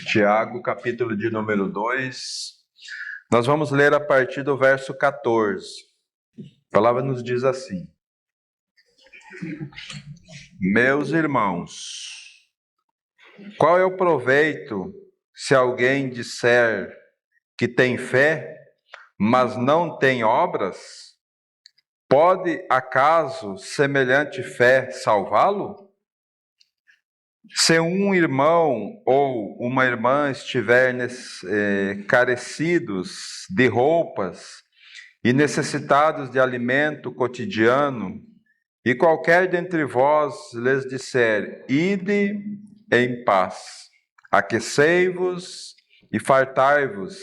Tiago, capítulo de número 2. Nós vamos ler a partir do verso 14. A palavra nos diz assim: Meus irmãos, qual é o proveito se alguém disser que tem fé, mas não tem obras? Pode acaso semelhante fé salvá-lo? Se um irmão ou uma irmã estiver carecidos de roupas e necessitados de alimento cotidiano, e qualquer dentre vós lhes disser: ide em paz, aquecei-vos e fartai-vos,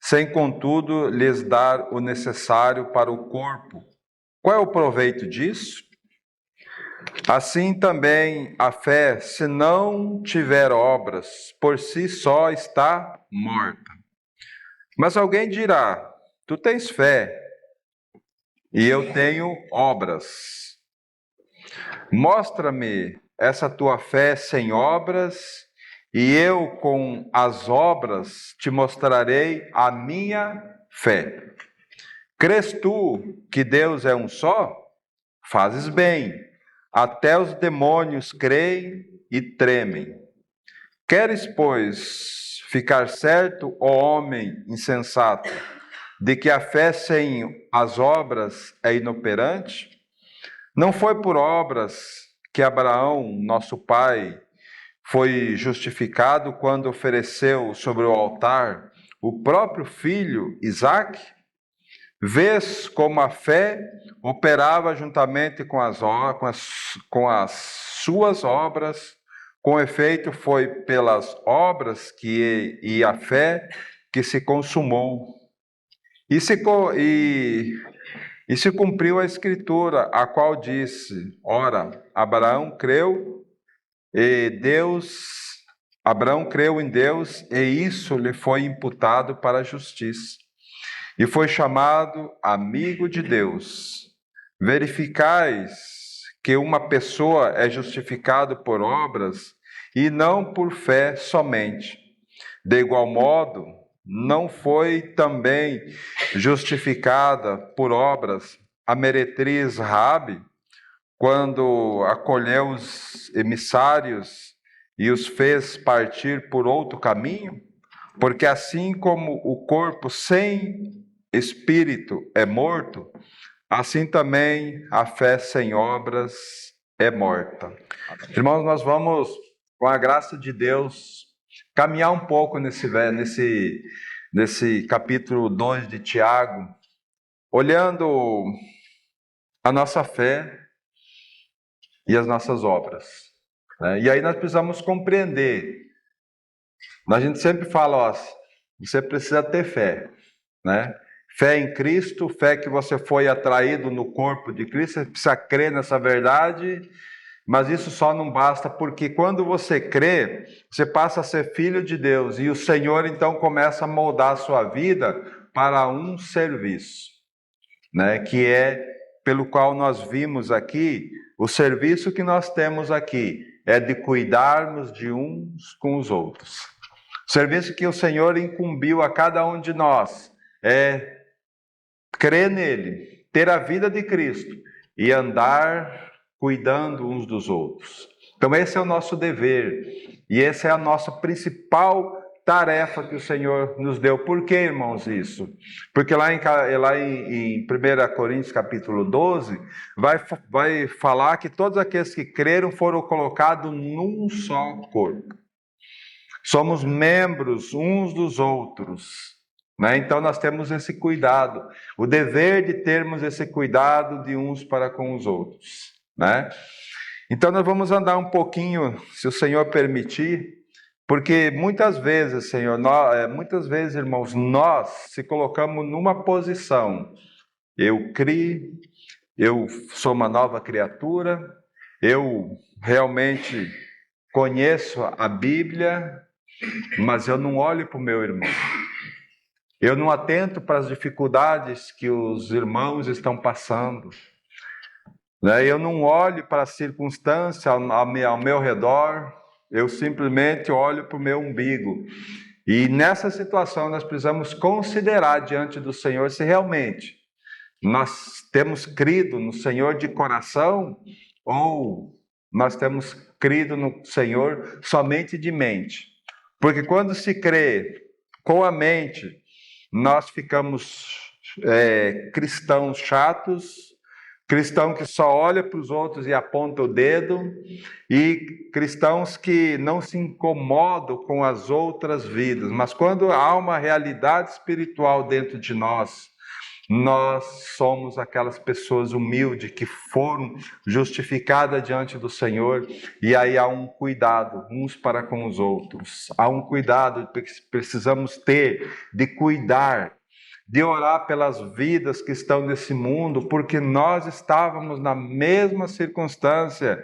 sem contudo lhes dar o necessário para o corpo, qual é o proveito disso? Assim também a fé, se não tiver obras, por si só está morta. Mas alguém dirá: tu tens fé e eu tenho obras. Mostra-me essa tua fé sem obras, e eu com as obras te mostrarei a minha fé. Crês tu que Deus é um só? Fazes bem. Até os demônios creem e tremem. Queres, pois, ficar certo, ó homem insensato, de que a fé sem as obras é inoperante? Não foi por obras que Abraão, nosso pai, foi justificado quando ofereceu sobre o altar o próprio filho Isaque? Vês como a fé operava juntamente com as suas obras, com efeito foi pelas obras e a fé que se consumou. E se cumpriu a Escritura, a qual disse: ora, Abraão creu em Deus, e isso lhe foi imputado para a justiça. E foi chamado amigo de Deus. Verificais que uma pessoa é justificada por obras e não por fé somente. De igual modo, não foi também justificada por obras a meretriz Raabe, quando acolheu os emissários e os fez partir por outro caminho? Porque assim como o corpo sem espírito é morto, assim também a fé sem obras é morta. Irmãos, nós vamos, com a graça de Deus, caminhar um pouco nesse capítulo 2 de Tiago, olhando a nossa fé e as nossas obras. E aí nós precisamos compreender. A gente sempre fala, você precisa ter fé, né? Fé em Cristo, fé que você foi atraído no corpo de Cristo, você precisa crer nessa verdade, mas isso só não basta, porque quando você crê, você passa a ser filho de Deus, e o Senhor então começa a moldar a sua vida para um serviço, né? Que é pelo qual nós vimos aqui, o serviço que nós temos aqui é de cuidarmos de uns com os outros. O serviço que o Senhor incumbiu a cada um de nós é crer nele, ter a vida de Cristo e andar cuidando uns dos outros. Então esse é o nosso dever e essa é a nossa principal tarefa que o Senhor nos deu. Por que, irmãos, isso? Porque lá em 1 Coríntios capítulo 12, vai falar que todos aqueles que creram foram colocados num só corpo. Somos membros uns dos outros, né? Então nós temos esse cuidado, o dever de termos esse cuidado de uns para com os outros, né? Então nós vamos andar um pouquinho, se o Senhor permitir, porque muitas vezes, irmãos, nós se colocamos numa posição: eu criei, eu sou uma nova criatura, eu realmente conheço a Bíblia, mas eu não olho para o meu irmão. Eu não atento para as dificuldades que os irmãos estão passando. Eu não olho para a circunstância ao meu redor. eu simplesmente olho para o meu umbigo. E nessa situação nós precisamos considerar diante do Senhor se realmente nós temos crido no Senhor de coração ou nós temos crido no Senhor somente de mente. Porque quando se crê com a mente, nós ficamos cristãos chatos, cristão que só olha para os outros e aponta o dedo, e cristãos que não se incomodam com as outras vidas. Mas quando há uma realidade espiritual dentro de nós, nós somos aquelas pessoas humildes que foram justificadas diante do Senhor, e aí há um cuidado uns para com os outros. Há um cuidado que precisamos ter de cuidar, de orar pelas vidas que estão nesse mundo, porque nós estávamos na mesma circunstância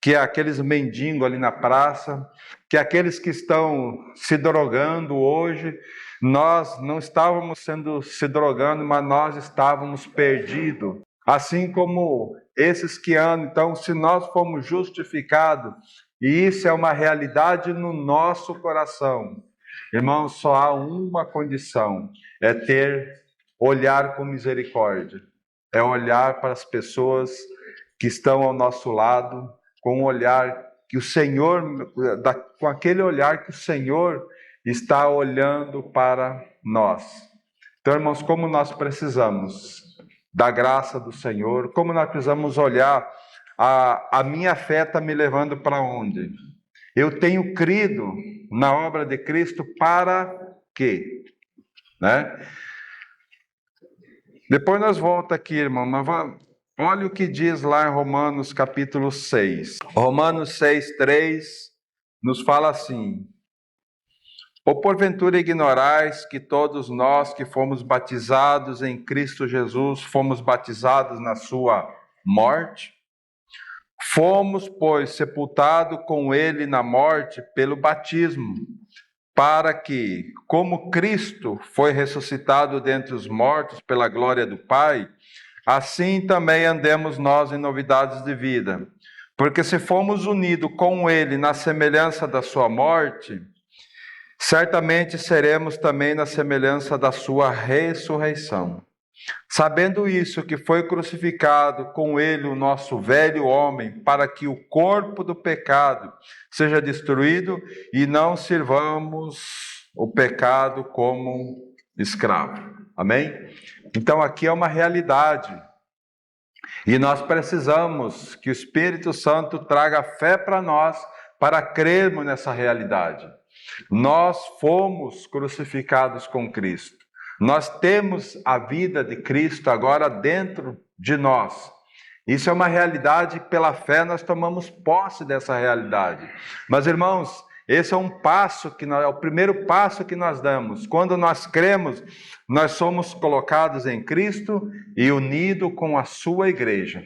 que aqueles mendigos ali na praça, que aqueles que estão se drogando hoje. Nós não estávamos se drogando, mas nós estávamos perdidos. Assim como esses que andam. Então, se nós fomos justificados, e isso é uma realidade no nosso coração, irmãos, só há uma condição, é olhar com misericórdia, é olhar para as pessoas que estão ao nosso lado, com um olhar que o Senhor, com aquele olhar que o Senhor está olhando para nós. Então, irmãos, como nós precisamos da graça do Senhor, como nós precisamos olhar, a minha fé está me levando para onde? Eu tenho crido na obra de Cristo para quê? Né? Depois nós voltamos aqui, irmão, mas olha o que diz lá em Romanos capítulo 6. Romanos 6, 3 nos fala assim: ou porventura ignorais que todos nós que fomos batizados em Cristo Jesus, fomos batizados na sua morte? Fomos, pois, sepultados com ele na morte pelo batismo, para que, como Cristo foi ressuscitado dentre os mortos pela glória do Pai, assim também andemos nós em novidades de vida. Porque se fomos unidos com ele na semelhança da sua morte, certamente seremos também na semelhança da sua ressurreição. Sabendo isso, que foi crucificado com ele o nosso velho homem, para que o corpo do pecado seja destruído e não sirvamos o pecado como escravo. Amém? Então aqui é uma realidade. E nós precisamos que o Espírito Santo traga fé para nós, para crermos nessa realidade. Nós fomos crucificados com Cristo. Nós temos a vida de Cristo agora dentro de nós. Isso é uma realidade, pela fé nós tomamos posse dessa realidade. Mas, irmãos, esse é é o primeiro passo que nós damos. Quando nós cremos, nós somos colocados em Cristo e unidos com a sua igreja.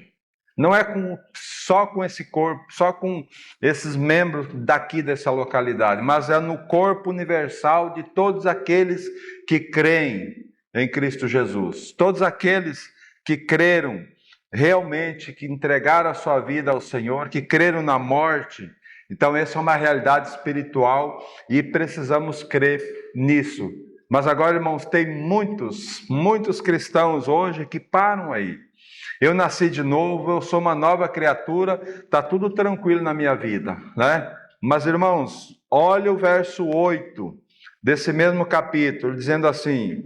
Não é só com esse corpo, só com esses membros daqui dessa localidade, mas é no corpo universal de todos aqueles que creem em Cristo Jesus. Todos aqueles que creram realmente, que entregaram a sua vida ao Senhor, que creram na morte. Então essa é uma realidade espiritual e precisamos crer nisso. Mas agora, irmãos, tem muitos cristãos hoje que param aí. Eu nasci de novo, eu sou uma nova criatura, está tudo tranquilo na minha vida, né? Mas, irmãos, olha o verso 8 desse mesmo capítulo, dizendo assim: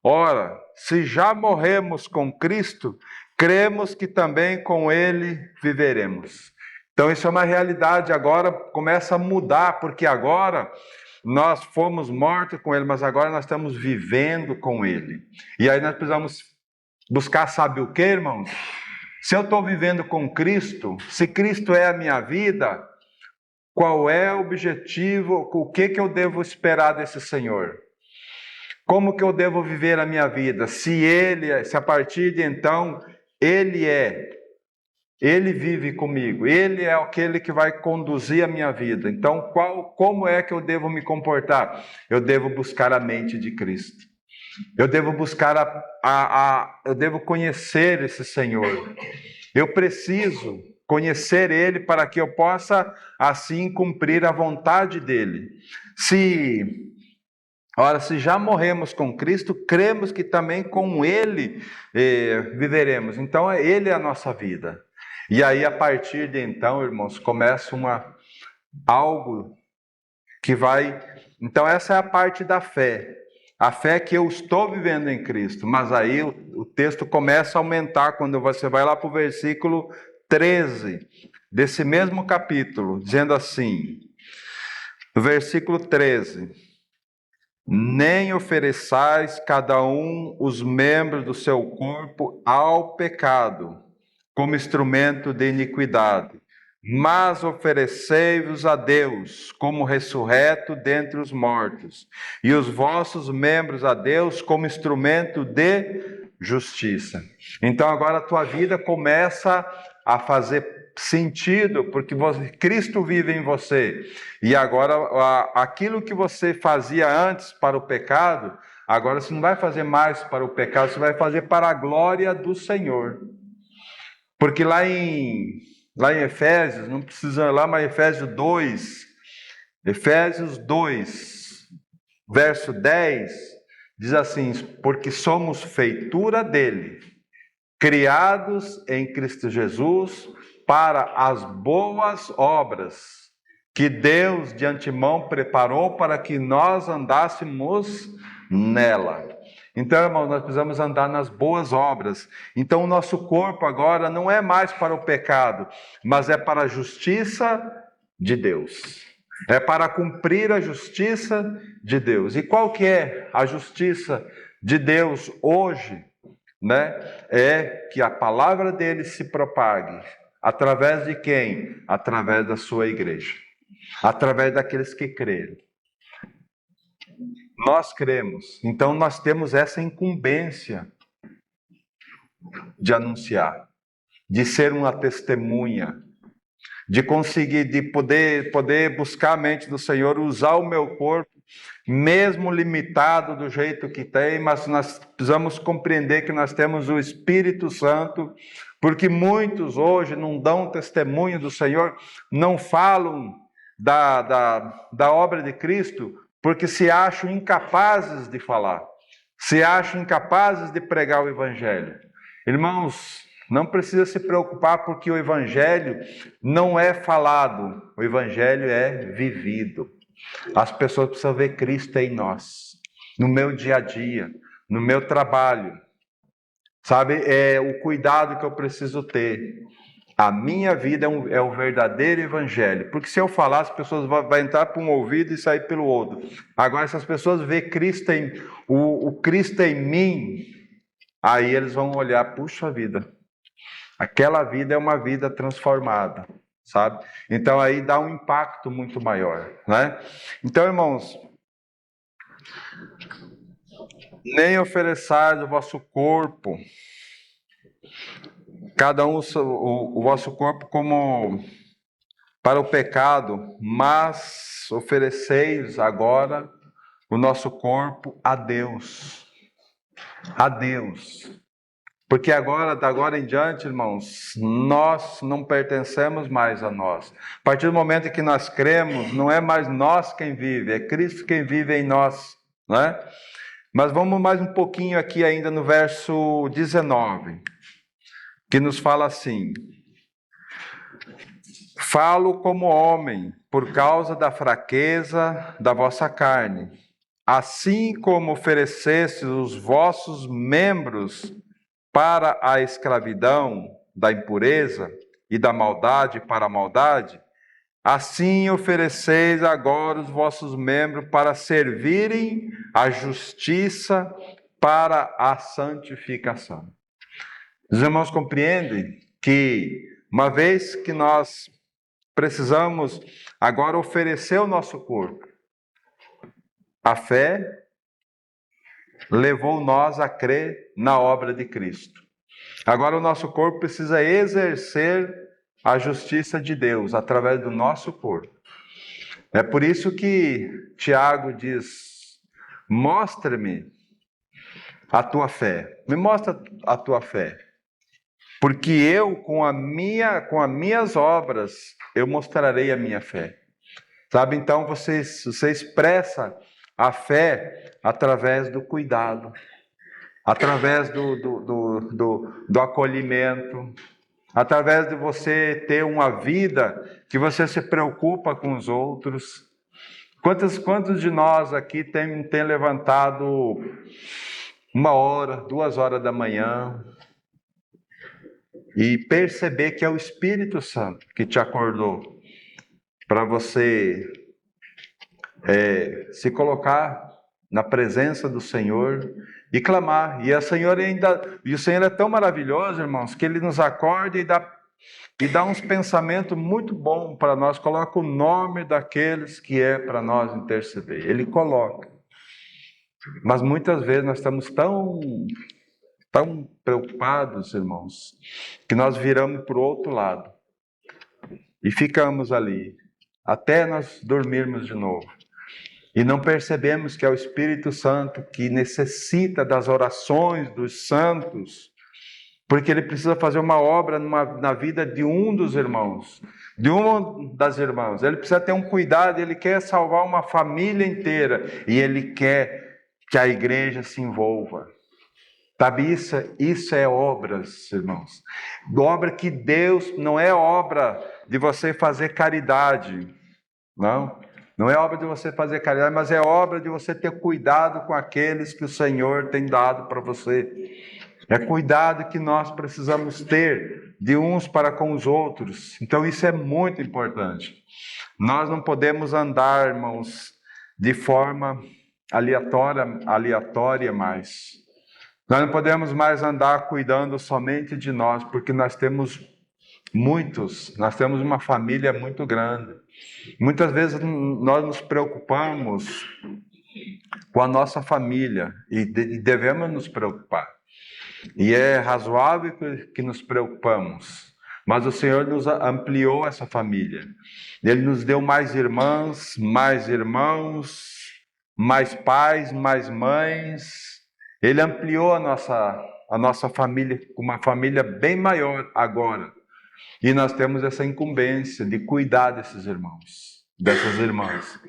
ora, se já morremos com Cristo, cremos que também com Ele viveremos. Então isso é uma realidade, agora começa a mudar, porque agora nós fomos mortos com Ele, mas agora nós estamos vivendo com Ele. E aí nós precisamos buscar, sabe o que, irmãos? Se eu estou vivendo com Cristo, se Cristo é a minha vida, qual é o objetivo, o que eu devo esperar desse Senhor? Como que eu devo viver a minha vida? Se a partir de então, Ele vive comigo, Ele é aquele que vai conduzir a minha vida. Então, como é que eu devo me comportar? Eu devo buscar a mente de Cristo. Eu devo buscar eu devo conhecer esse Senhor. Eu preciso conhecer Ele para que eu possa assim cumprir a vontade dEle. Ora, se já morremos com Cristo, cremos que também com Ele viveremos. Então, Ele é a nossa vida. E aí, a partir de então, irmãos, começa algo que vai... Então, essa é a parte da fé. A fé que eu estou vivendo em Cristo. Mas aí o texto começa a aumentar quando você vai lá para o versículo 13 desse mesmo capítulo, dizendo assim, no versículo 13... Nem ofereçais cada um os membros do seu corpo ao pecado, como instrumento de iniquidade, mas oferecei-vos a Deus como ressurreto dentre os mortos, e os vossos membros a Deus como instrumento de justiça. Então agora a tua vida começa a fazer sentido, porque Cristo vive em você. E agora aquilo que você fazia antes para o pecado, agora você não vai fazer mais para o pecado, você vai fazer para a glória do Senhor. Porque lá em Efésios, não precisa ir lá, mas Efésios 2, verso 10, diz assim: porque somos feitura dele, criados em Cristo Jesus para as boas obras que Deus de antemão preparou para que nós andássemos nela. Então, irmãos, nós precisamos andar nas boas obras. Então, o nosso corpo agora não é mais para o pecado, mas é para a justiça de Deus. É para cumprir a justiça de Deus. E qual que é a justiça de Deus hoje? É que a palavra dele se propague. Através de quem? Através da sua igreja. Através daqueles que creram. Nós cremos, então nós temos essa incumbência de anunciar, de ser uma testemunha, de conseguir, de poder buscar a mente do Senhor, usar o meu corpo, mesmo limitado do jeito que tem, mas nós precisamos compreender que nós temos o Espírito Santo, porque muitos hoje não dão testemunho do Senhor, não falam da obra de Cristo, porque se acham incapazes de falar, se acham incapazes de pregar o Evangelho. Irmãos, não precisa se preocupar, porque o Evangelho não é falado, o Evangelho é vivido. As pessoas precisam ver Cristo em nós, no meu dia a dia, no meu trabalho. Sabe, é o cuidado que eu preciso ter. A minha vida é o verdadeiro evangelho. Porque se eu falar, as pessoas vão entrar por um ouvido e sair pelo outro. Agora, se as pessoas verem Cristo o Cristo em mim, aí eles vão olhar, puxa vida, aquela vida é uma vida transformada, sabe? Então aí dá um impacto muito maior, né? Então, irmãos, nem ofereçais o vosso corpo, cada um o vosso corpo como para o pecado, mas ofereceis agora o nosso corpo a Deus. A Deus. Porque agora, da agora em diante, irmãos, nós não pertencemos mais a nós. A partir do momento em que nós cremos, não é mais nós quem vive, é Cristo quem vive em nós, né? Mas vamos mais um pouquinho aqui ainda no verso 19, que nos fala assim: falo como homem, por causa da fraqueza da vossa carne, assim como oferecestes os vossos membros para a escravidão da impureza e da maldade para a maldade, assim ofereceis agora os vossos membros para servirem à justiça para a santificação. Os irmãos compreendem que, uma vez que nós precisamos agora oferecer o nosso corpo, a fé levou nós a crer na obra de Cristo. Agora o nosso corpo precisa exercer a justiça de Deus através do nosso corpo. É por isso que Tiago diz: mostra-me a tua fé. Me mostra a tua fé. porque eu, com as minhas obras, eu mostrarei a minha fé. Sabe, então você expressa a fé através do cuidado, através do acolhimento, através de você ter uma vida que você se preocupa com os outros. Quantos de nós aqui tem levantado 1 hora, 2 horas da manhã e perceber que é o Espírito Santo que te acordou para você se colocar na presença do Senhor e clamar. E o Senhor é tão maravilhoso, irmãos, que Ele nos acorda e dá uns pensamentos muito bons para nós. Coloca o nome daqueles que é para nós interceder. Ele coloca. Mas muitas vezes nós estamos tão preocupados, irmãos, que nós viramos para o outro lado e ficamos ali até nós dormirmos de novo. E não percebemos que é o Espírito Santo que necessita das orações dos santos, porque ele precisa fazer uma obra na vida de um dos irmãos, de uma das irmãs. Ele precisa ter um cuidado, ele quer salvar uma família inteira e ele quer que a igreja se envolva. Sabe, isso é obras, irmãos. Obra que Deus, não é obra de você fazer caridade, não. Não é obra de você fazer caridade, mas é obra de você ter cuidado com aqueles que o Senhor tem dado para você. É cuidado que nós precisamos ter de uns para com os outros. Então isso é muito importante. Nós não podemos andar, irmãos, de forma aleatória mais. Nós não podemos mais andar cuidando somente de nós, porque nós temos uma família muito grande. Muitas vezes nós nos preocupamos com a nossa família e devemos nos preocupar. E é razoável que nos preocupamos, mas o Senhor nos ampliou essa família. Ele nos deu mais irmãs, mais irmãos, mais pais, mais mães. Ele ampliou a nossa família, uma família bem maior agora. E nós temos essa incumbência de cuidar desses irmãos, dessas irmãs.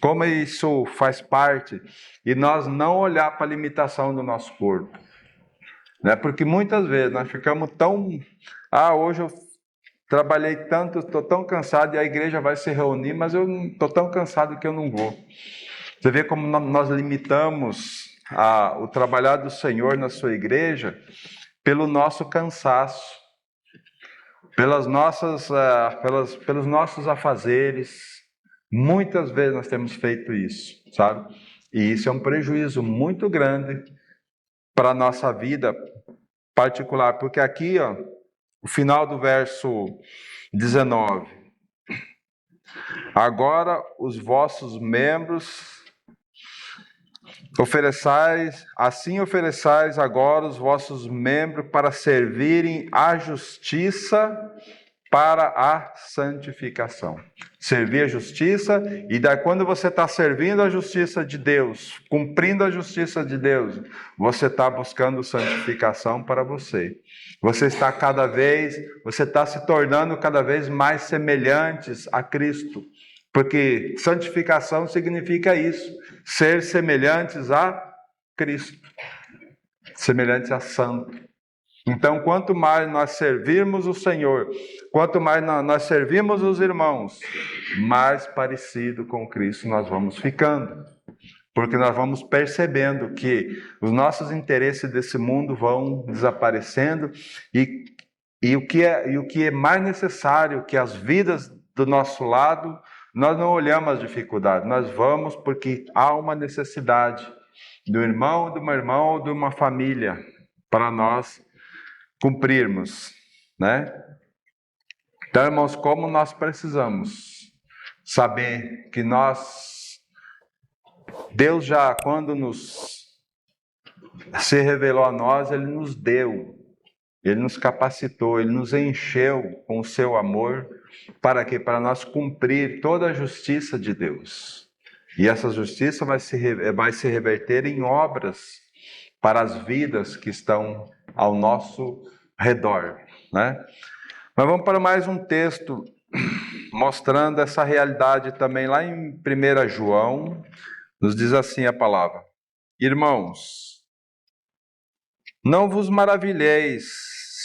Como isso faz parte, e nós não olhar para a limitação do nosso corpo. Né? Porque muitas vezes nós ficamos hoje eu trabalhei tanto, estou tão cansado e a igreja vai se reunir, mas eu estou tão cansado que eu não vou. Você vê como nós limitamos o trabalhar do Senhor na sua igreja pelo nosso cansaço. Pelos nossos afazeres. Muitas vezes nós temos feito isso, sabe? E isso é um prejuízo muito grande para a nossa vida particular, porque aqui, o final do verso 19. Agora os vossos membros ofereçais agora os vossos membros para servirem à justiça para a santificação. Servir a justiça, e daí quando você está servindo a justiça de Deus, cumprindo a justiça de Deus, você está buscando santificação para você. Você está se tornando cada vez mais semelhantes a Cristo. Porque santificação significa isso, ser semelhantes a Cristo, semelhantes a Santo. Então, quanto mais nós servirmos o Senhor, quanto mais nós servimos os irmãos, mais parecido com Cristo nós vamos ficando. Porque nós vamos percebendo que os nossos interesses desse mundo vão desaparecendo e o que é mais necessário, que as vidas do nosso lado, nós não olhamos as dificuldades, nós vamos porque há uma necessidade do irmão, de uma irmã ou de uma família para nós cumprirmos, né? Então, irmãos, como nós precisamos saber que Deus já, quando se revelou a nós, Ele nos deu, Ele nos capacitou, Ele nos encheu com o seu amor. Para quê? Para nós cumprir toda a justiça de Deus. E essa justiça vai se reverter em obras para as vidas que estão ao nosso redor. né? Mas vamos para mais um texto mostrando essa realidade também lá em 1 João, nos diz assim a palavra: Irmãos, não vos maravilheis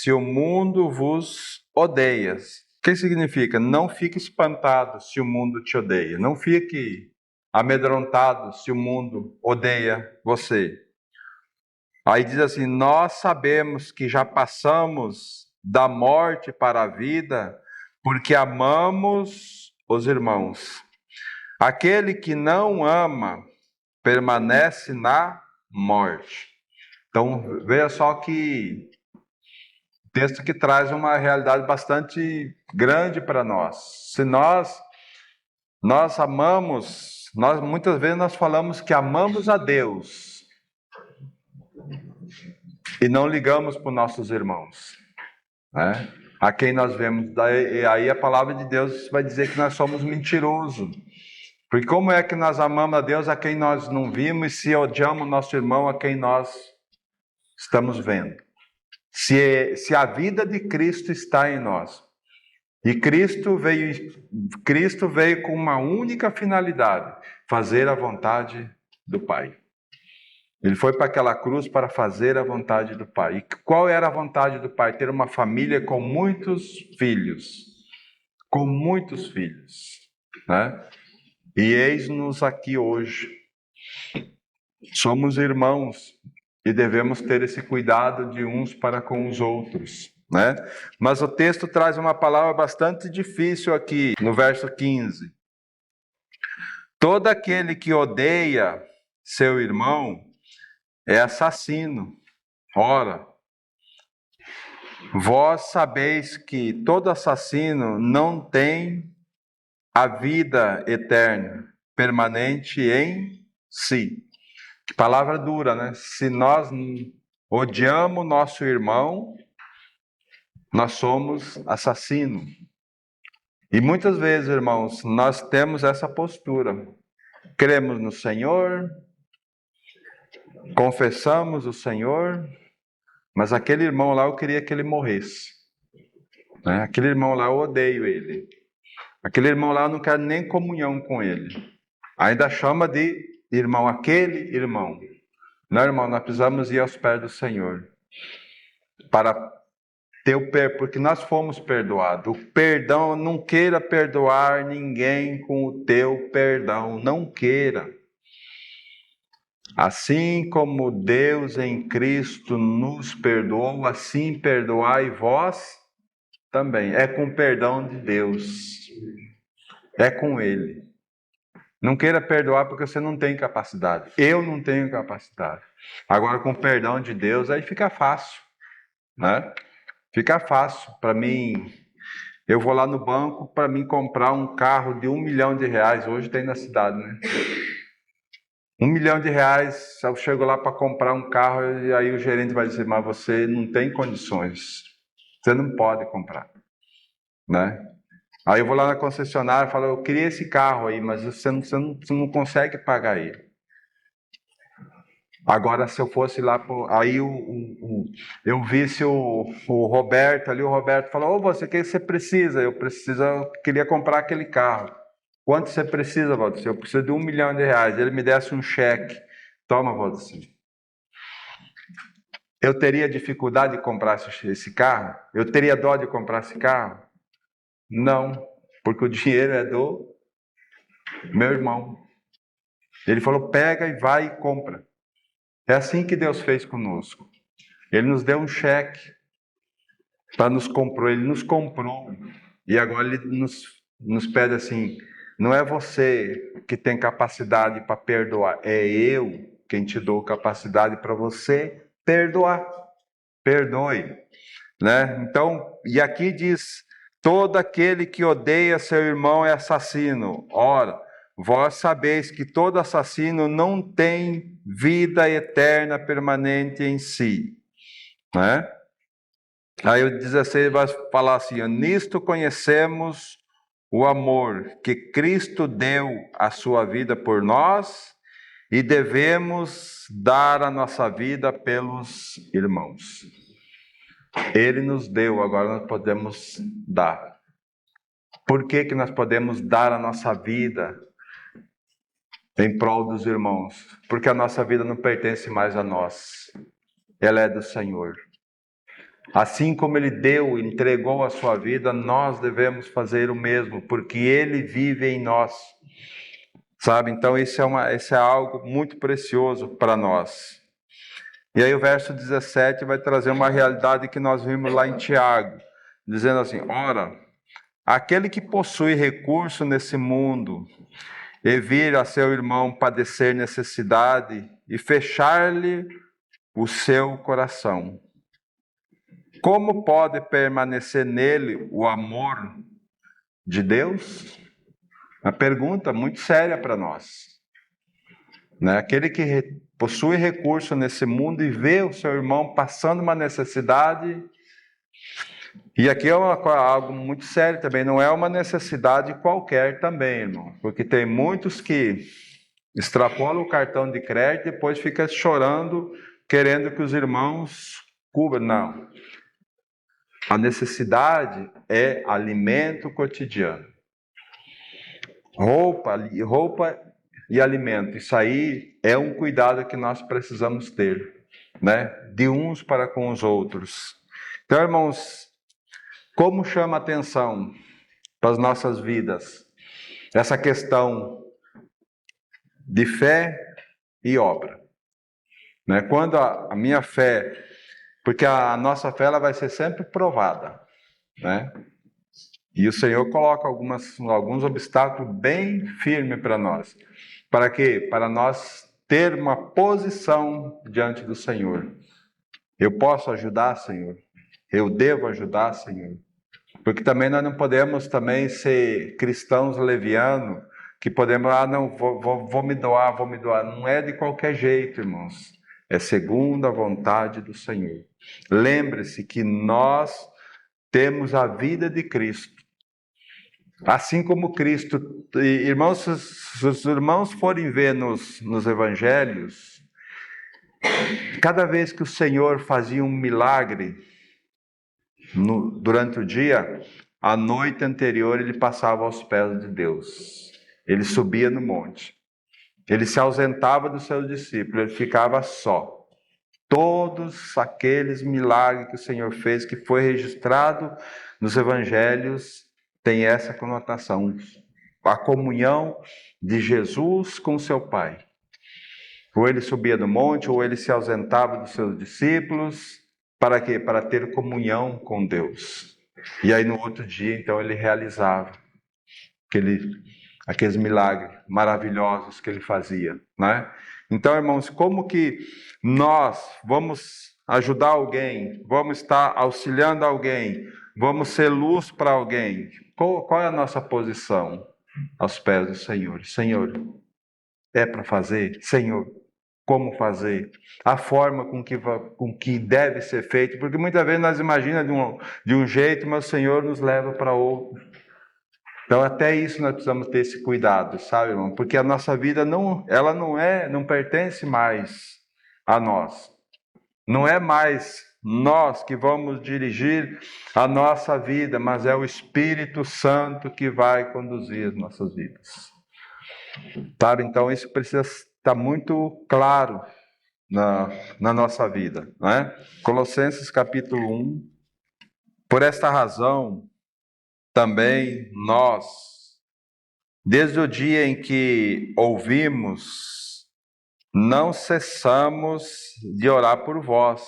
se o mundo vos odeia. O que significa? Não fique espantado se o mundo te odeia. Não fique amedrontado se o mundo odeia você. Aí diz assim: nós sabemos que já passamos da morte para a vida, porque amamos os irmãos. Aquele que não ama permanece na morte. Então, veja só que texto que traz uma realidade bastante grande para nós. Se nós amamos, muitas vezes nós falamos que amamos a Deus e não ligamos para os nossos irmãos, né? A quem nós vemos, e aí a palavra de Deus vai dizer que nós somos mentirosos. Porque como é que nós amamos a Deus a quem nós não vimos, e se odiamos nosso irmão a quem nós estamos vendo? Se a vida de Cristo está em nós, e Cristo veio com uma única finalidade: fazer a vontade do Pai. Ele foi para aquela cruz para fazer a vontade do Pai. E qual era a vontade do Pai? Ter uma família com muitos filhos. Com muitos filhos, né? E eis-nos aqui hoje. Somos irmãos e devemos ter esse cuidado de uns para com os outros, né? Mas o texto traz uma palavra bastante difícil aqui, no verso 15. Todo aquele que odeia seu irmão é assassino. Ora, vós sabeis que todo assassino não tem a vida eterna, permanente em si. Que palavra dura, né? Se nós odiamos nosso irmão, nós somos assassinos. E muitas vezes, irmãos, nós temos essa postura. Cremos no Senhor, confessamos o Senhor, mas aquele irmão lá eu queria que ele morresse, né? Aquele irmão lá eu odeio ele. Aquele irmão lá eu não quero nem comunhão com ele. Ainda chama de irmão aquele irmão. Não, irmão, nós precisamos ir aos pés do Senhor para ter o perdão, porque nós fomos perdoados. O perdão, não queira perdoar ninguém com o teu perdão, não queira. Assim como Deus em Cristo nos perdoou, assim perdoai vós também. É com o perdão de Deus. É com Ele. Não queira perdoar porque você não tem capacidade. Eu não tenho capacidade. Agora, com o perdão de Deus, aí fica fácil, né? Fica fácil para mim. Eu vou lá no banco para mim comprar um carro de R$1 milhão. Hoje tem na cidade, né? R$1 milhão. Eu chego lá para comprar um carro e aí o gerente vai dizer: mas você não tem condições. Você não pode comprar, né? Aí eu vou lá na concessionária e falo: eu queria esse carro aí, mas você não consegue pagar ele. Agora, se eu fosse lá, aí eu visse o Roberto ali, o Roberto falou: ô, você, o que você precisa? Eu queria comprar aquele carro. Quanto você precisa, Valdecir? Eu preciso de R$1 milhão. Ele me desse um cheque. Toma, Valdecir. Eu teria dificuldade de comprar esse carro? Eu teria dó de comprar esse carro? Não, porque o dinheiro é do meu irmão. Ele falou: pega e vai e compra. É assim que Deus fez conosco. Ele nos deu um cheque para nos comprar. Ele nos comprou. E agora ele nos pede assim: não é você que tem capacidade para perdoar, é eu quem te dou capacidade para você perdoar. Perdoe, né? Então, e aqui diz: todo aquele que odeia seu irmão é assassino. Ora, vós sabeis que todo assassino não tem vida eterna permanente em si, né? Aí o 16 vai falar assim: nisto conhecemos o amor que Cristo deu a sua vida por nós e devemos dar a nossa vida pelos irmãos. Ele nos deu, agora nós podemos dar. Por que nós podemos dar a nossa vida em prol dos irmãos? Porque a nossa vida não pertence mais a nós. Ela é do Senhor. Assim como Ele deu, entregou a sua vida, nós devemos fazer o mesmo, porque Ele vive em nós. Sabe? Então isso é algo muito precioso para nós. E aí o verso 17 vai trazer uma realidade que nós vimos lá em Tiago, dizendo assim: ora, aquele que possui recurso nesse mundo e vir a seu irmão padecer necessidade e fechar-lhe o seu coração, como pode permanecer nele o amor de Deus? Uma pergunta muito séria para nós. Né? Aquele que possui recurso nesse mundo e vê o seu irmão passando uma necessidade. E aqui é algo muito sério também, não é uma necessidade qualquer também, irmão. Porque tem muitos que extrapolam o cartão de crédito e depois ficam chorando, querendo que os irmãos cubram. Não. A necessidade é alimento cotidiano. Roupa e alimento. Isso aí é um cuidado que nós precisamos ter, né? De uns para com os outros. Então, irmãos, como chama a atenção para as nossas vidas essa questão de fé e obra, né? Quando a minha fé, porque a nossa fé ela vai ser sempre provada, né? E o Senhor coloca alguns obstáculos bem firmes para nós. Para quê? Para nós ter uma posição diante do Senhor. Eu posso ajudar, Senhor? Eu devo ajudar, Senhor? Porque também nós não podemos também ser cristãos levianos, que podemos, não, vou me doar, vou me doar. Não é de qualquer jeito, irmãos. É segundo a vontade do Senhor. Lembre-se que nós temos a vida de Cristo. Assim como Cristo, irmãos, se os irmãos forem ver nos evangelhos, cada vez que o Senhor fazia um milagre durante o dia, a noite anterior ele passava aos pés de Deus. Ele subia no monte. Ele se ausentava dos seus discípulos, ele ficava só. Todos aqueles milagres que o Senhor fez, que foi registrado nos evangelhos, tem essa conotação, a comunhão de Jesus com seu Pai. Ou ele subia do monte, ou ele se ausentava dos seus discípulos, para quê? Para ter comunhão com Deus. E aí no outro dia, então, ele realizava aqueles milagres maravilhosos que ele fazia, né? Então, irmãos, como que nós vamos ajudar alguém, vamos estar auxiliando alguém, vamos ser luz para alguém? Qual é a nossa posição aos pés do Senhor? Senhor, é para fazer? Senhor, como fazer? A forma com que deve ser feito? Porque muitas vezes nós imaginamos de um jeito, mas o Senhor nos leva para outro. Então até isso nós precisamos ter esse cuidado, sabe, irmão? Porque a nossa vida não pertence mais a nós. Não é mais nós que vamos dirigir a nossa vida, mas é o Espírito Santo que vai conduzir as nossas vidas. Sabe? Então isso precisa estar muito claro na nossa vida, né? Colossenses capítulo 1. Por esta razão, também nós, desde o dia em que ouvimos, não cessamos de orar por vós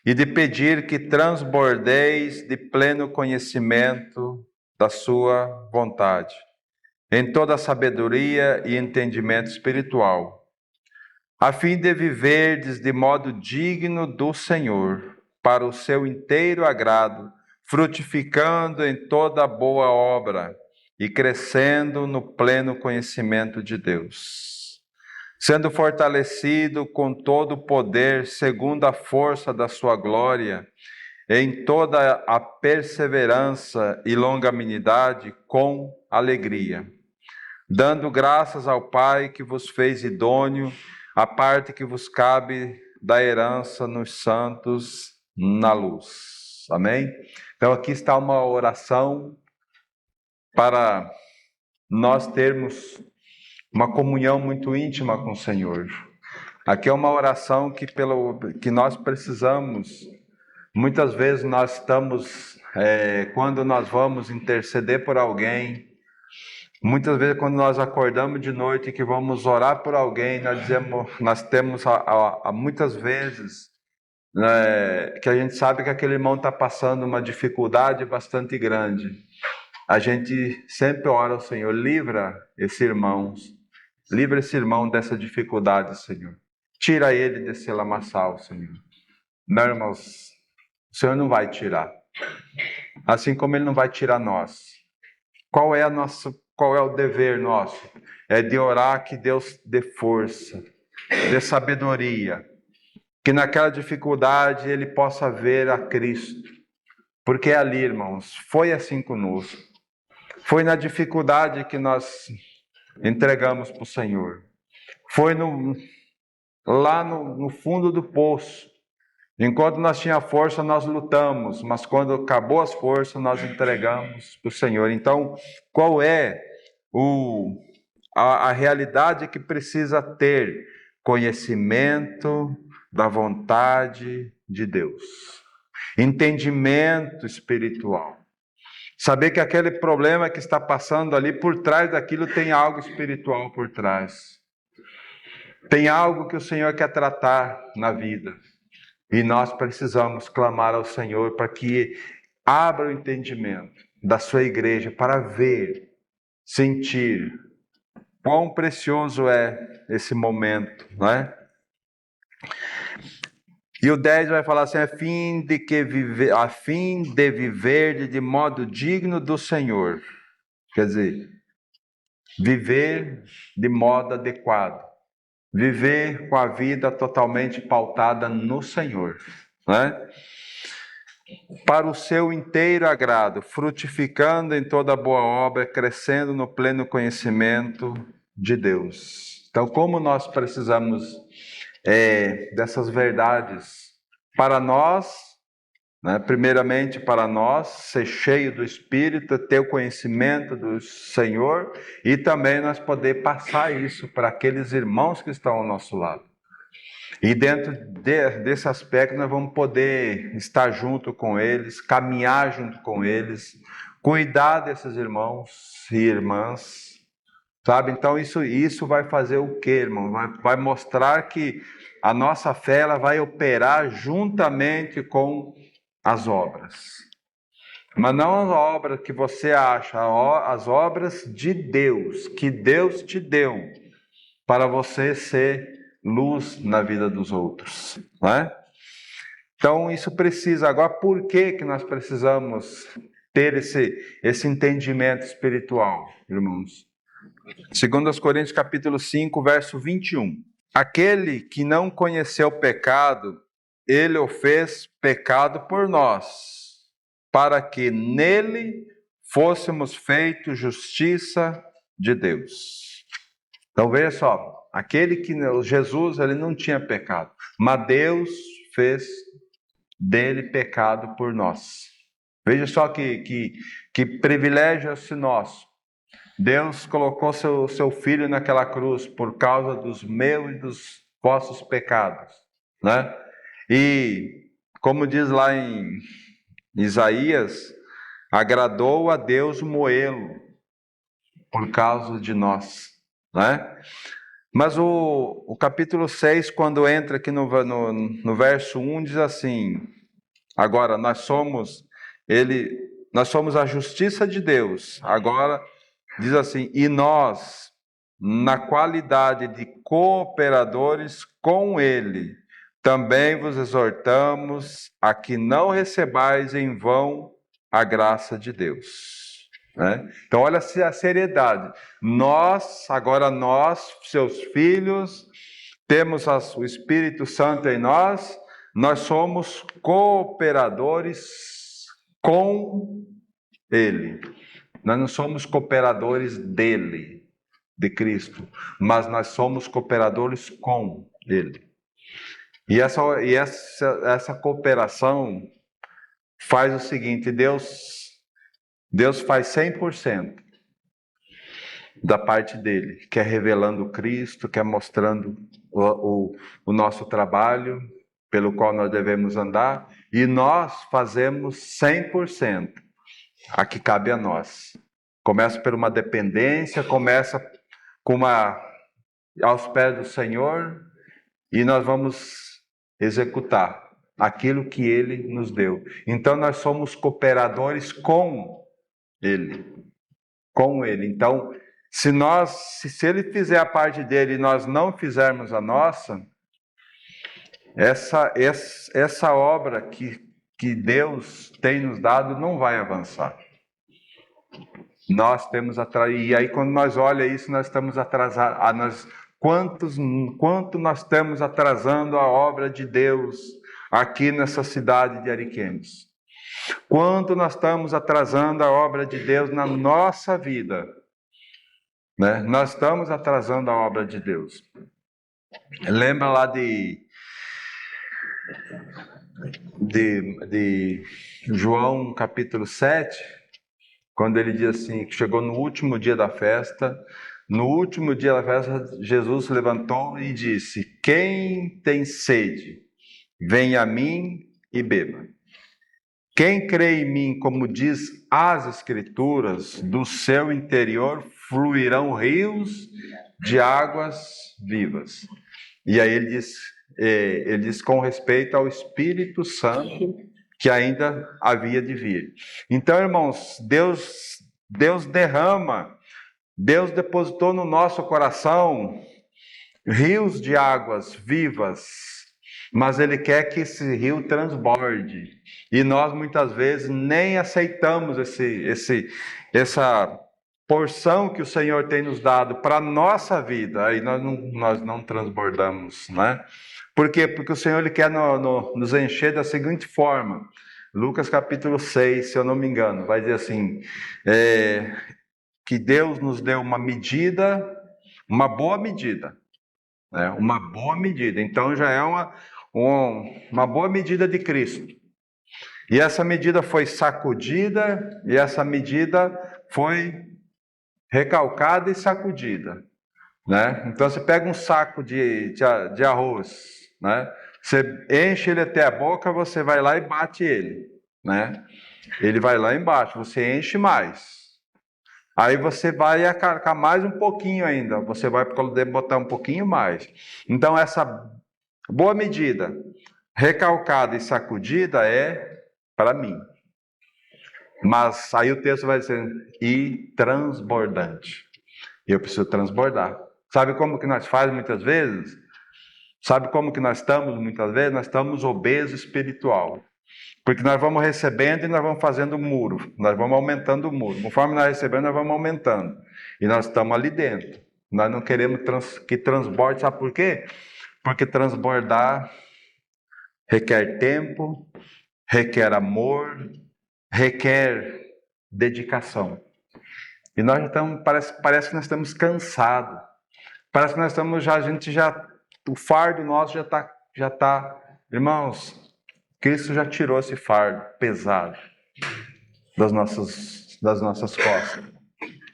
e de pedir que transbordeis de pleno conhecimento da sua vontade, em toda sabedoria e entendimento espiritual, a fim de viverdes de modo digno do Senhor, para o seu inteiro agrado, frutificando em toda boa obra e crescendo no pleno conhecimento de Deus, sendo fortalecido com todo o poder, segundo a força da sua glória, em toda a perseverança e longanimidade com alegria, dando graças ao Pai que vos fez idôneo a parte que vos cabe da herança nos santos na luz. Amém? Então aqui está uma oração para nós termos uma comunhão muito íntima com o Senhor. Aqui é uma oração que nós precisamos. Muitas vezes nós estamos, quando nós vamos interceder por alguém, muitas vezes quando nós acordamos de noite e que vamos orar por alguém, nós temos muitas vezes, que a gente sabe que aquele irmão está passando uma dificuldade bastante grande. A gente sempre ora ao Senhor, livra esse irmão dessa dificuldade, Senhor. Tira ele desse lamaçal, Senhor. Não, irmãos, o Senhor não vai tirar. Assim como Ele não vai tirar nós. Qual é o dever nosso? É de orar que Deus dê força, dê sabedoria, que naquela dificuldade ele possa ver a Cristo. Porque ali, irmãos, foi assim conosco. Foi na dificuldade que nós entregamos para o Senhor. Foi lá no fundo do poço. Enquanto nós tínhamos força, nós lutamos, mas quando acabou as forças, nós entregamos para o Senhor. Então, qual é a realidade que precisa ter? Conhecimento da vontade de Deus. Entendimento espiritual. Saber que aquele problema que está passando ali, por trás daquilo tem algo espiritual por trás. Tem algo que o Senhor quer tratar na vida. E nós precisamos clamar ao Senhor para que abra o entendimento da sua igreja para ver, sentir quão precioso é esse momento, não é? E o 10 vai falar assim, a fim de viver de modo digno do Senhor. Quer dizer, viver de modo adequado. Viver com a vida totalmente pautada no Senhor, né? Para o seu inteiro agrado, frutificando em toda boa obra, crescendo no pleno conhecimento de Deus. Então, como nós precisamos dessas verdades para nós, né? Primeiramente para nós, ser cheio do Espírito, ter o conhecimento do Senhor e também nós poder passar isso para aqueles irmãos que estão ao nosso lado. E dentro desse aspecto nós vamos poder estar junto com eles, caminhar junto com eles, cuidar desses irmãos e irmãs, sabe? Então isso vai fazer o quê, irmão? Vai mostrar que a nossa fé ela vai operar juntamente com as obras. Mas não as obras que você acha, as obras de Deus, que Deus te deu para você ser luz na vida dos outros, não é? Então isso precisa. Agora, por que nós precisamos ter esse entendimento espiritual, irmãos? 2 Coríntios capítulo 5, verso 21. Aquele que não conheceu o pecado, ele o fez pecado por nós, para que nele fôssemos feitos justiça de Deus. Então veja só, Jesus ele não tinha pecado, mas Deus fez dele pecado por nós. Veja só que privilégio esse nosso. Deus colocou seu Filho naquela cruz por causa dos meus e dos vossos pecados, né? E como diz lá em Isaías, agradou a Deus moê-lo por causa de nós, né? Mas o capítulo 6, quando entra aqui no verso 1, diz assim, agora nós somos a justiça de Deus. Agora diz assim, e nós, na qualidade de cooperadores com Ele, também vos exortamos a que não recebais em vão a graça de Deus. Né? Então olha a seriedade. Agora nós, seus filhos, temos o Espírito Santo em nós somos cooperadores com Ele. Nós não somos cooperadores dele, de Cristo, mas nós somos cooperadores com Ele. E essa cooperação faz o seguinte: Deus faz 100% da parte dele, que é revelando Cristo, que é mostrando o nosso trabalho pelo qual nós devemos andar, e nós fazemos 100% a que cabe a nós. Começa por uma dependência, começa aos pés do Senhor, e nós vamos executar aquilo que Ele nos deu. Então nós somos cooperadores com Ele. Com Ele. Então, se Ele fizer a parte dele e nós não fizermos a nossa, essa obra que Deus tem nos dado não vai avançar. Nós temos e aí quando nós olhamos isso, nós estamos atrasados. Quanto nós estamos atrasando a obra de Deus aqui nessa cidade de Ariquemes? Quanto nós estamos atrasando a obra de Deus na nossa vida? Né? Nós estamos atrasando a obra de Deus. Lembra lá de João capítulo 7, quando ele diz assim, que chegou no último dia da festa. No último dia da festa, Jesus se levantou e disse: quem tem sede, venha a mim e beba. Quem crê em mim, como diz as Escrituras, do seu interior fluirão rios de águas vivas. E aí ele diz com respeito ao Espírito Santo que ainda havia de vir. Então, irmãos, Deus derrama, Deus depositou no nosso coração rios de águas vivas, mas Ele quer que esse rio transborde. E nós muitas vezes nem aceitamos essa porção que o Senhor tem nos dado para a nossa vida, aí nós não transbordamos, né? Por quê? Porque o Senhor Ele quer nos encher da seguinte forma. Lucas capítulo 6, se eu não me engano, vai dizer assim, que Deus nos deu uma medida, uma boa medida, né? Uma boa medida. Então já é uma boa medida de Cristo. E essa medida foi sacudida, e essa medida foi recalcada e sacudida, né? Então você pega um saco de arroz, né? Você enche ele até a boca, você vai lá e bate ele, né? Ele vai lá embaixo, você enche mais. Aí você vai acarcar mais um pouquinho ainda, você vai poder botar um pouquinho mais. Então essa boa medida, recalcada e sacudida é para mim. Mas aí o texto vai dizer, e transbordante. E eu preciso transbordar. Sabe como que nós fazemos muitas vezes? Sabe como que nós estamos muitas vezes? Nós estamos obesos espiritual. Porque nós vamos recebendo e nós vamos fazendo muro. Nós vamos aumentando o muro. Conforme nós recebemos, nós vamos aumentando. E nós estamos ali dentro. Nós não queremos que transborde. Sabe por quê? Porque transbordar requer tempo, requer amor, requer dedicação. E nós estamos, parece que nós estamos cansados. Parece que nós estamos o fardo nosso já está, irmãos, Cristo já tirou esse fardo pesado das nossas costas.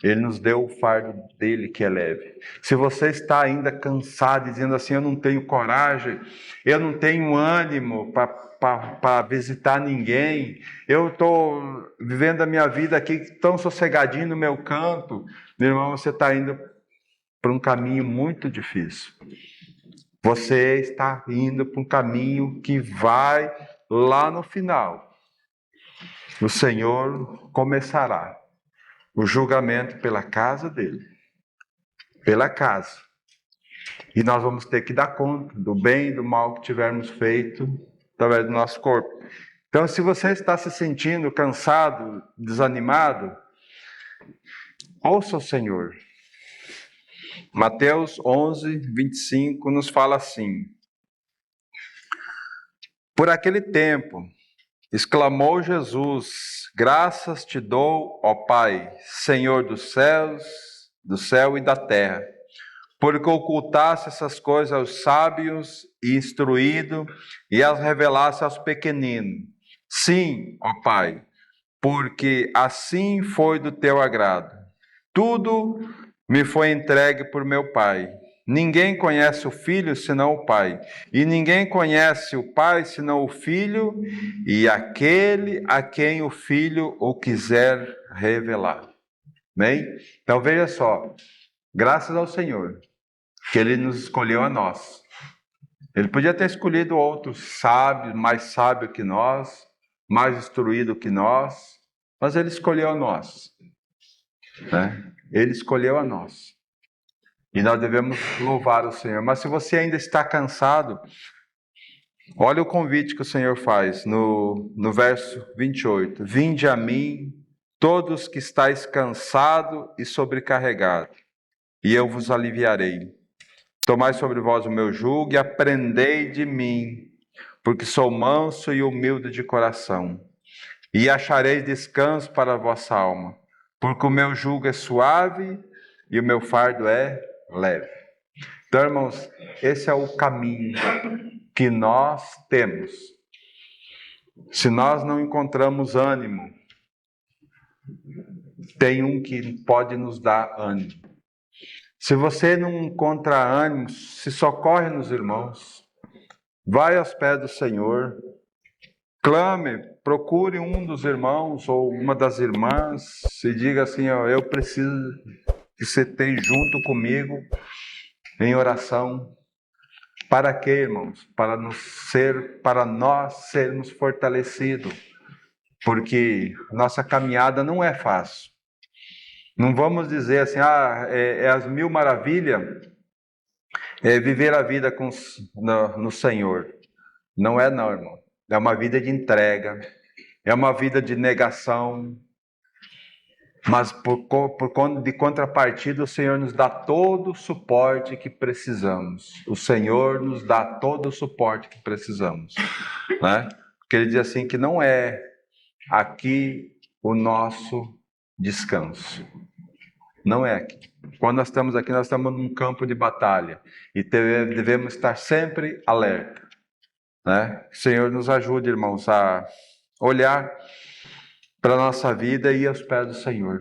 Ele nos deu o fardo dele que é leve. Se você está ainda cansado, dizendo assim, eu não tenho coragem, eu não tenho ânimo para visitar ninguém, eu estou vivendo a minha vida aqui tão sossegadinho no meu canto, meu irmão, você está indo para um caminho muito difícil. Você está indo para um caminho que vai lá no final. O Senhor começará o julgamento pela casa dele, pela casa. E nós vamos ter que dar conta do bem e do mal que tivermos feito através do nosso corpo. Então, se você está se sentindo cansado, desanimado, ouça o Senhor. Mateus 11, 25 nos fala assim: por aquele tempo, exclamou Jesus, graças te dou, ó Pai, Senhor do céu e da terra, porque ocultasse essas coisas aos sábios e instruídos e as revelasse aos pequeninos. Sim, ó Pai, porque assim foi do teu agrado. Tudo me foi entregue por meu Pai. Ninguém conhece o Filho senão o Pai, e ninguém conhece o Pai senão o Filho e aquele a quem o Filho o quiser revelar. Amém? Então veja só, graças ao Senhor, que Ele nos escolheu a nós. Ele podia ter escolhido outros sábios, mais sábio que nós, mais instruído que nós, mas Ele escolheu a nós. Né? Ele escolheu a nós. E nós devemos louvar o Senhor. Mas se você ainda está cansado, olha o convite que o Senhor faz no verso 28. Vinde a mim, todos que estáis cansados e sobrecarregados, e eu vos aliviarei. Tomai sobre vós o meu jugo e aprendei de mim, porque sou manso e humilde de coração, e achareis descanso para a vossa alma, porque o meu jugo é suave e o meu fardo é leve. Então, irmãos, esse é o caminho que nós temos. Se nós não encontramos ânimo, tem um que pode nos dar ânimo. Se você não encontra ânimo, se socorre nos irmãos, vai aos pés do Senhor, clame, procure um dos irmãos ou uma das irmãs e diga assim, ó, eu preciso que você esteja junto comigo em oração. Para quê, irmãos? Para nós sermos fortalecidos, porque nossa caminhada não é fácil. Não vamos dizer assim, é as mil maravilhas, viver a vida no Senhor. Não é não, irmão. É uma vida de entrega, é uma vida de negação, mas de contrapartida o Senhor nos dá todo o suporte que precisamos. O Senhor nos dá todo o suporte que precisamos, né? Porque Ele diz assim que não é aqui o nosso descanso. Não é aqui. Quando nós estamos aqui, nós estamos num campo de batalha e devemos estar sempre alerta, né? O Senhor nos ajude, irmãos, a olhar para a nossa vida e ir aos pés do Senhor.